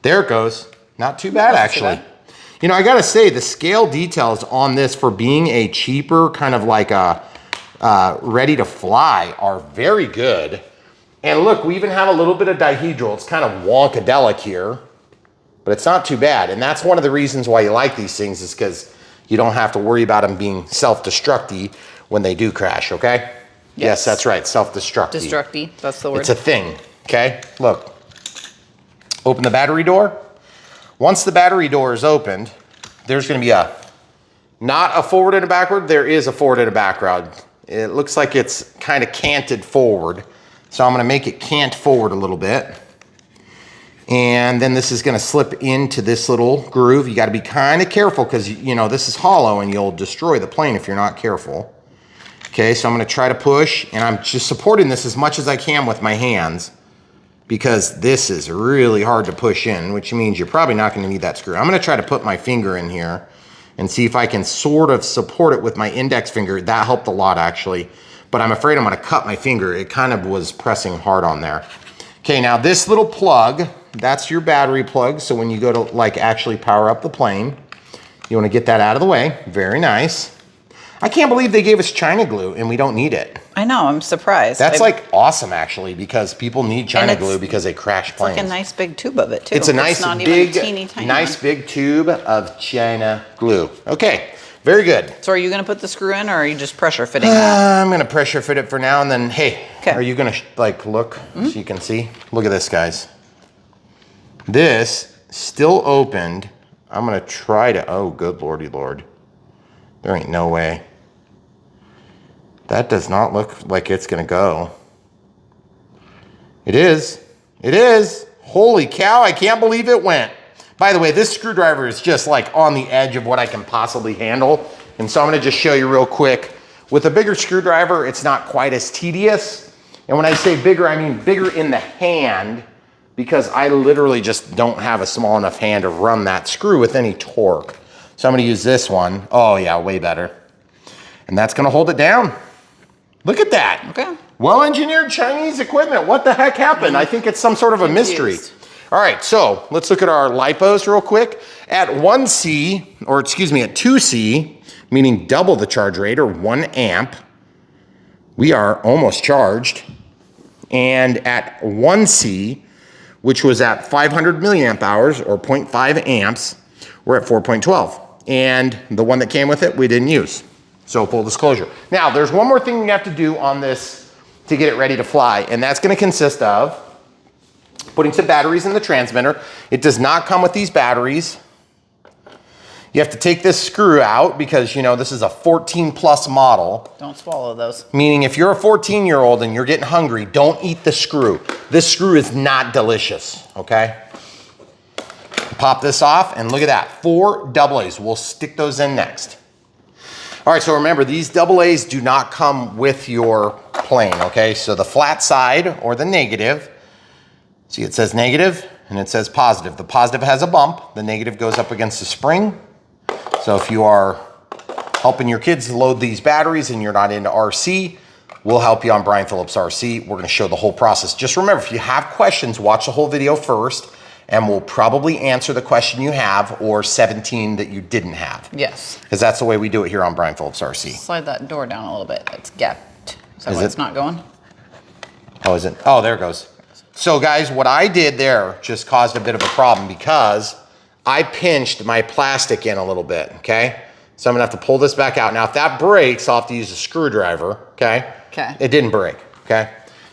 There it goes. Not too bad, actually. You know, I gotta say, the scale details on this for being a cheaper, kind of like a ready to fly are very good. And look, we even have a little bit of dihedral. It's kind of wonkadelic here, but it's not too bad. And that's one of the reasons why you like these things is because you don't have to worry about them being self-destructy when they do crash, okay? Yes, that's right, self-destructy. Destructy, that's the word. It's a thing, okay? Look, open the battery door. Once the battery door is opened, there's gonna be not a forward and a backward, there is a forward and a backward. It looks like it's kind of canted forward. So I'm gonna make it cant forward a little bit. And then this is gonna slip into this little groove. You gotta be kind of careful because you know this is hollow and you'll destroy the plane if you're not careful. Okay, so I'm gonna try to push, and I'm just supporting this as much as I can with my hands because this is really hard to push in, which means you're probably not gonna need that screw. I'm gonna try to put my finger in here and see if I can sort of support it with my index finger. That helped a lot actually, but I'm afraid I'm gonna cut my finger. It kind of was pressing hard on there. Okay, now this little plug, that's your battery plug. So when you go to like actually power up the plane, you wanna get that out of the way. Very nice. I can't believe they gave us China glue and we don't need it. I know, I'm surprised. That's like awesome actually, because people need China glue because they crash planes. It's like a nice big tube of it too. It's a nice big, big tube of China glue. Okay, very good. So are you gonna put the screw in or are you just pressure fitting that? I'm gonna pressure fit it for now and then, hey, are you gonna like look so you can see? Look at this, guys. This still opened. I'm gonna try to, oh good lordy lord. There ain't no way. That does not look like it's gonna go. It is. It is. Holy cow, I can't believe it went. By the way, this screwdriver is just like on the edge of what I can possibly handle. And so I'm gonna just show you real quick. With a bigger screwdriver, it's not quite as tedious. And when I say bigger, I mean bigger in the hand, because I literally just don't have a small enough hand to run that screw with any torque. So I'm gonna use this one. Oh yeah, way better. And that's gonna hold it down. Look at that. Okay. Well-engineered Chinese equipment. What the heck happened? I think it's some sort of a mystery. All right, so let's look at our LiPos real quick. At 1C, or excuse me, at 2C, meaning double the charge rate or 1 amp, we are almost charged. And at 1C, which was at 500 milliamp hours or 0.5 amps, we're at 4.12. And the one that came with it, we didn't use. So full disclosure. Now, there's one more thing you have to do on this to get it ready to fly, and that's gonna consist of putting some batteries in the transmitter. It does not come with these batteries. You have to take this screw out because, you know, this is a 14 plus model. Don't swallow those. Meaning if you're a 14-year-old and you're getting hungry, don't eat the screw. This screw is not delicious, okay? Pop this off and look at that, 4 AA's. We'll stick those in next. All right, so remember, these AA's do not come with your plane, okay? So the flat side or the negative, see it says negative and it says positive. The positive has a bump, the negative goes up against the spring. So if you are helping your kids load these batteries and you're not into RC, we'll help you on Brian Phillips RC. We're gonna show the whole process. Just remember, if you have questions, watch the whole video first and we'll probably answer the question you have or 17 that you didn't have. Yes. Because that's the way we do it here on Brian Phillips RC. Slide that door down a little bit. It's gapped. Is that why it's not going? Oh, is it? Oh, there it goes. So guys, what I did there just caused a bit of a problem because I pinched my plastic in a little bit, okay? So I'm gonna have to pull this back out. Now, if that breaks, I'll have to use a screwdriver, okay? Okay. It didn't break, okay?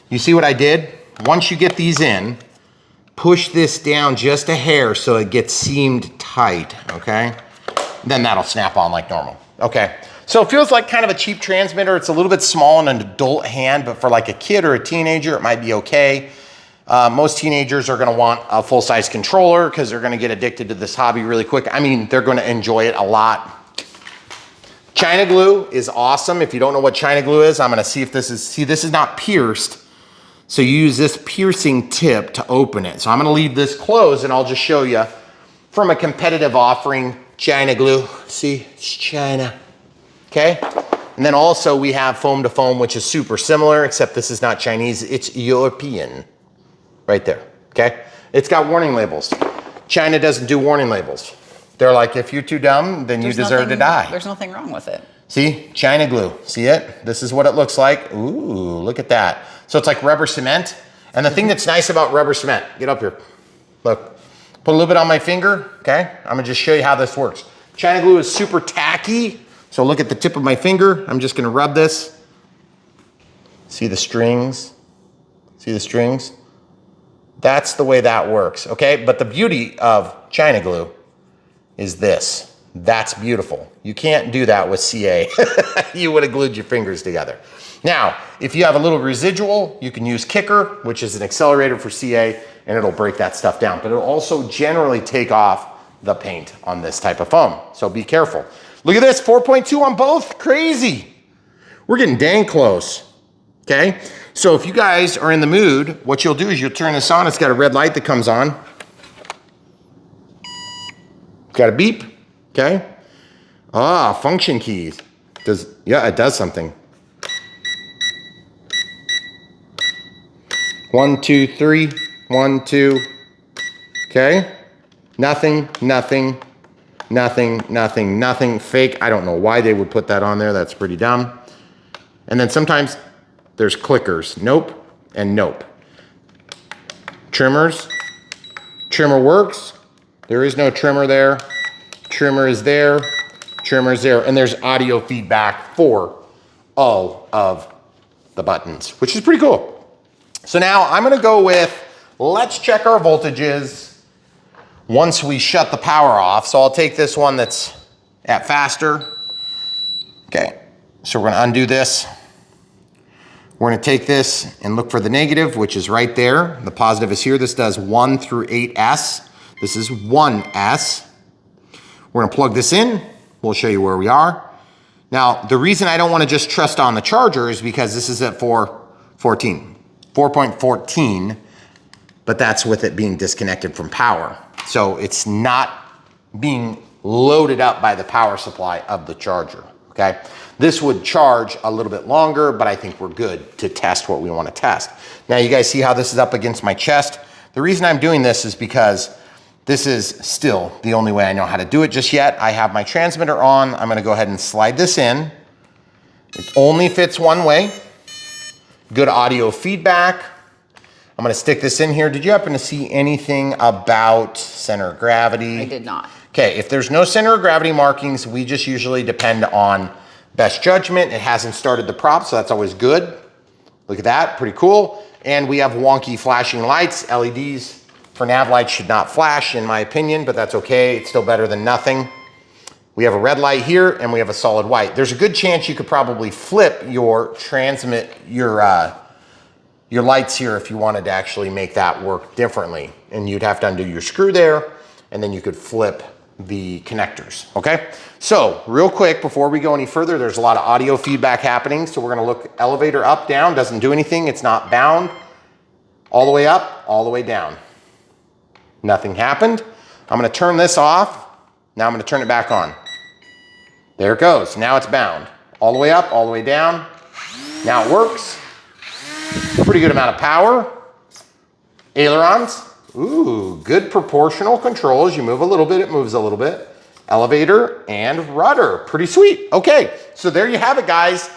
You see what I did? Once you get these in, push this down just a hair so it gets seamed tight, okay? Then that'll snap on like normal, okay? So it feels like kind of a cheap transmitter. It's a little bit small in an adult hand, but for like a kid or a teenager, it might be okay. Most teenagers are gonna want a full-size controller because they're gonna get addicted to this hobby really quick. I mean, they're gonna enjoy it a lot. China glue is awesome. If you don't know what China glue is, I'm gonna see if this is, see, this is not pierced. So you use this piercing tip to open it. So I'm gonna leave this closed and I'll just show you from a competitive offering, China glue. See, it's China, okay? And then also we have foam to foam, which is super similar, except this is not Chinese, it's European. Right there, okay? It's got warning labels. China doesn't do warning labels. They're like, if you're too dumb, then you deserve to die. There's nothing wrong with it. See, China glue, see it? This is what it looks like. Ooh, look at that. So it's like rubber cement. And the thing that's nice about rubber cement, get up here. Look, put a little bit on my finger, okay? I'm gonna just show you how this works. China glue is super tacky. So look at the tip of my finger. I'm just gonna rub this. See the strings? See the strings? That's the way that works, okay? But the beauty of China glue is this. That's beautiful. You can't do that with CA. You would have glued your fingers together. Now, if you have a little residual, you can use Kicker, which is an accelerator for CA, and it'll break that stuff down. But it'll also generally take off the paint on this type of foam. So be careful. Look at this, 4.2 on both, crazy. We're getting dang close, okay? So if you guys are in the mood, what you'll do is you'll turn this on. It's got a red light that comes on. Got a beep, okay? Ah, function keys. Yeah, it does something. 1, 2, 3, 1, 2, okay? Nothing, nothing, nothing, nothing, nothing, fake. I don't know why they would put that on there. That's pretty dumb. And then sometimes there's clickers, nope and nope. Trimmers, trimmer works. There is no trimmer there. Trimmer is there, trimmer is there. And there's audio feedback for all of the buttons, which is pretty cool. So now I'm gonna go with, let's check our voltages once we shut the power off. So I'll take this one that's at faster. Okay, so we're gonna undo this. We're gonna take this and look for the negative, which is right there. The positive is here. This does 1 through 8S. This is 1S. We're gonna plug this in. We'll show you where we are. Now, the reason I don't wanna just trust on the charger is because this is at 4.14, but that's with it being disconnected from power. So it's not being loaded up by the power supply of the charger, okay? This would charge a little bit longer, but I think we're good to test what we want to test. Now you guys see how this is up against my chest? The reason I'm doing this is because this is still the only way I know how to do it just yet. I have my transmitter on. I'm gonna go ahead and slide this in. It only fits one way. Good audio feedback. I'm gonna stick this in here. Did you happen to see anything about center of gravity? I did not. Okay, if there's no center of gravity markings, we just usually depend on best judgment. It hasn't started the prop, so that's always good. Look at that, pretty cool. And we have wonky flashing lights. LEDs for nav lights should not flash in my opinion, but that's okay. It's still better than nothing. We have a red light here and we have a solid white. There's a good chance you could probably flip your your lights here if you wanted to actually make that work differently. And you'd have to undo your screw there and then you could flip the connectors, okay? So real quick, before we go any further, there's a lot of audio feedback happening. So we're gonna look elevator up, down, doesn't do anything. It's not bound. All the way up, all the way down. Nothing happened. I'm gonna turn this off. Now I'm gonna turn it back on. There it goes, now it's bound. All the way up, all the way down. Now it works. Pretty good amount of power. Ailerons, ooh, good proportional control. As you move a little bit, it moves a little bit. Elevator and rudder, pretty sweet. Okay, so there you have it, guys.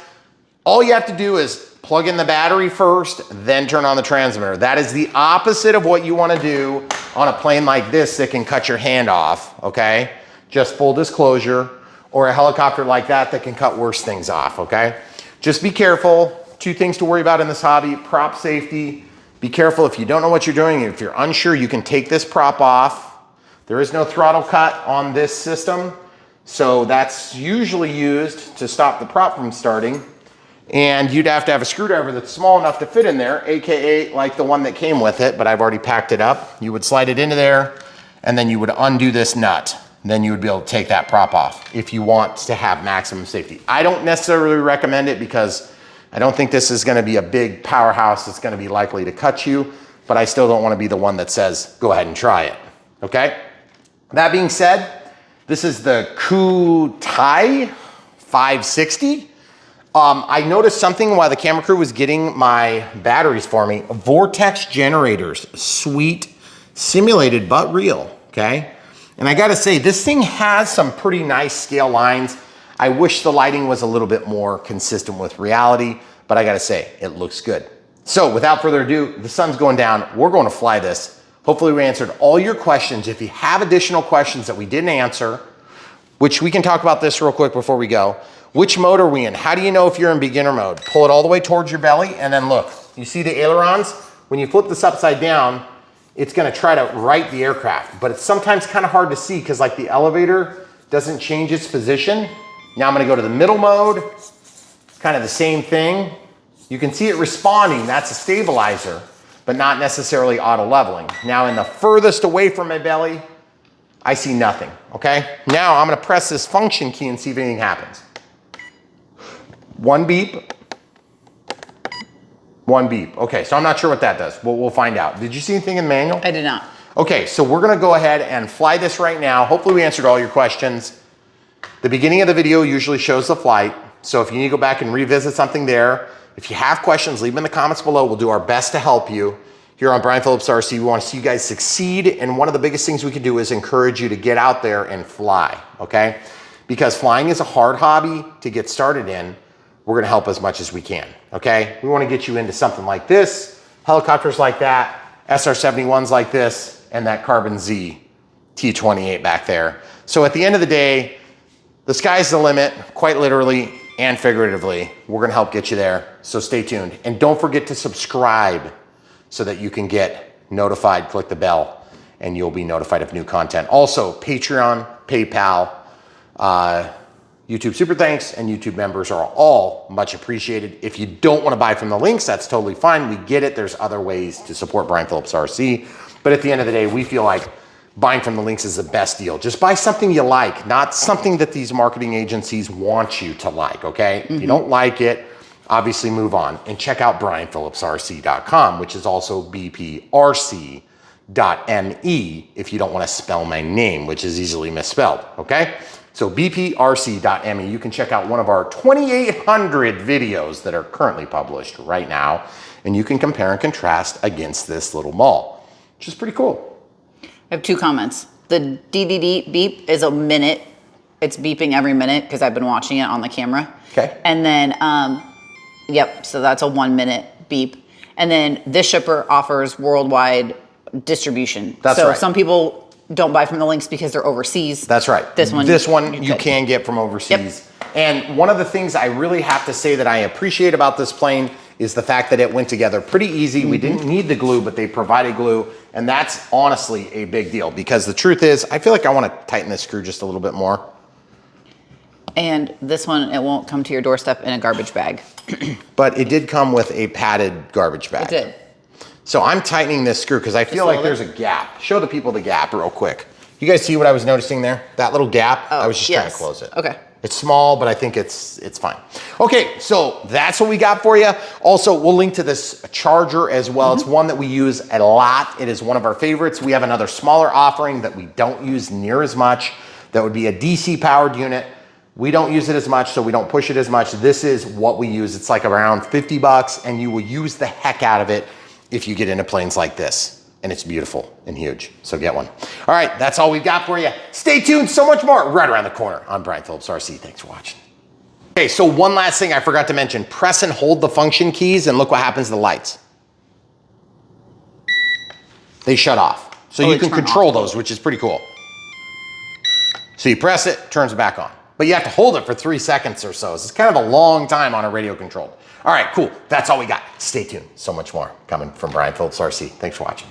All you have to do is plug in the battery first, then turn on the transmitter. That is the opposite of what you want to do on a plane like this that can cut your hand off, okay? Just full disclosure, or a helicopter like that that can cut worse things off, okay? Just be careful. 2 things to worry about in this hobby: prop safety. Be careful if you don't know what you're doing. If you're unsure, you can take this prop off. There is no throttle cut on this system, so that's usually used to stop the prop from starting. And you'd have to have a screwdriver that's small enough to fit in there, AKA like the one that came with it, but I've already packed it up. You would slide it into there, and then you would undo this nut. Then you would be able to take that prop off if you want to have maximum safety. I don't necessarily recommend it because I don't think this is gonna be a big powerhouse that's gonna be likely to cut you, but I still don't wanna be the one that says, go ahead and try it, okay? That being said, this is the Kutai 560. I noticed something while the camera crew was getting my batteries for me. Vortex generators, sweet, simulated but real, okay? And I gotta say, this thing has some pretty nice scale lines. I wish the lighting was a little bit more consistent with reality, but I gotta say, it looks good. So without further ado, the sun's going down. We're going to fly this. Hopefully we answered all your questions. If you have additional questions that we didn't answer, which we can talk about this real quick before we go. Which mode are we in? How do you know if you're in beginner mode? Pull it all the way towards your belly and then look. You see the ailerons? When you flip this upside down, it's gonna try to right the aircraft, but it's sometimes kind of hard to see because like the elevator doesn't change its position. Now I'm gonna go to the middle mode, kind of the same thing. You can see it responding, that's a stabilizer, but not necessarily auto leveling. Now in the furthest away from my belly, I see nothing, okay? Now I'm gonna press this function key and see if anything happens. One beep. One beep. Okay, so I'm not sure what that does. We'll find out. Did you see anything in the manual? I did not. Okay, so we're gonna go ahead and fly this right now. Hopefully we answered all your questions. The beginning of the video usually shows the flight. So if you need to go back and revisit something there, if you have questions, leave them in the comments below. We'll do our best to help you. Here on Brian Phillips RC, we want to see you guys succeed. And one of the biggest things we can do is encourage you to get out there and fly, okay? Because flying is a hard hobby to get started in. We're gonna help as much as we can, okay? We wanna get you into something like this, helicopters like that, SR-71s like this, and that Carbon Z T-28 back there. So at the end of the day, the sky's the limit, quite literally and figuratively. We're gonna help get you there, so stay tuned. And don't forget to subscribe so that you can get notified. Click the bell and you'll be notified of new content. Also, Patreon, PayPal, YouTube Super Thanks, and YouTube members are all much appreciated. If you don't want to buy from the links, that's totally fine. We get it. There's other ways to support Brian Phillips RC. But at the end of the day, we feel like buying from the links is the best deal. Just buy something you like, not something that these marketing agencies want you to like, okay? If you don't like it, obviously move on and check out brianphillipsrc.com, which is also bprc.me if you don't want to spell my name, which is easily misspelled, okay? So bprc.me, you can check out one of our 2,800 videos that are currently published right now, and you can compare and contrast against this little Maule, which is pretty cool. I have 2 comments. The DDD beep is a minute. It's beeping every minute because I've been watching it on the camera. Okay. And then, yep, so that's a 1 minute beep. And then this shipper offers worldwide distribution. That's right. So some people don't buy from the links because they're overseas. That's right. This one you can get from overseas. Yep. And one of the things I really have to say that I appreciate about this plane is the fact that it went together pretty easy. We didn't need the glue, but they provided glue. And that's honestly a big deal because the truth is, I feel like I want to tighten this screw just a little bit more. And this one, it won't come to your doorstep in a garbage bag. But it did come with a padded garbage bag. It did. So I'm tightening this screw because I feel like there's a gap. Show the people the gap real quick. You guys see what I was noticing there? That little gap? I was just trying to close it. Okay. It's small, but I think it's fine. Okay, so that's what we got for you. Also, we'll link to this charger as well. It's one that we use a lot. It is one of our favorites. We have another smaller offering that we don't use near as much. That would be a DC powered unit. We don't use it as much, so we don't push it as much. This is what we use. It's like around 50 bucks, and you will use the heck out of it if you get into planes like this. And it's beautiful and huge, so get one. All right, that's all we've got for you. Stay tuned, so much more right around the corner. I'm Brian Phillips RC, thanks for watching. Okay, so one last thing I forgot to mention. Press and hold the function keys and look what happens to the lights. They shut off. So you can control those, which is pretty cool. So you press it, turns back on. But you have to hold it for 3 seconds or so. It's kind of a long time on a radio controlled. All right, cool. That's all we got. Stay tuned. So much more coming from Brian Phillips RC. Thanks for watching.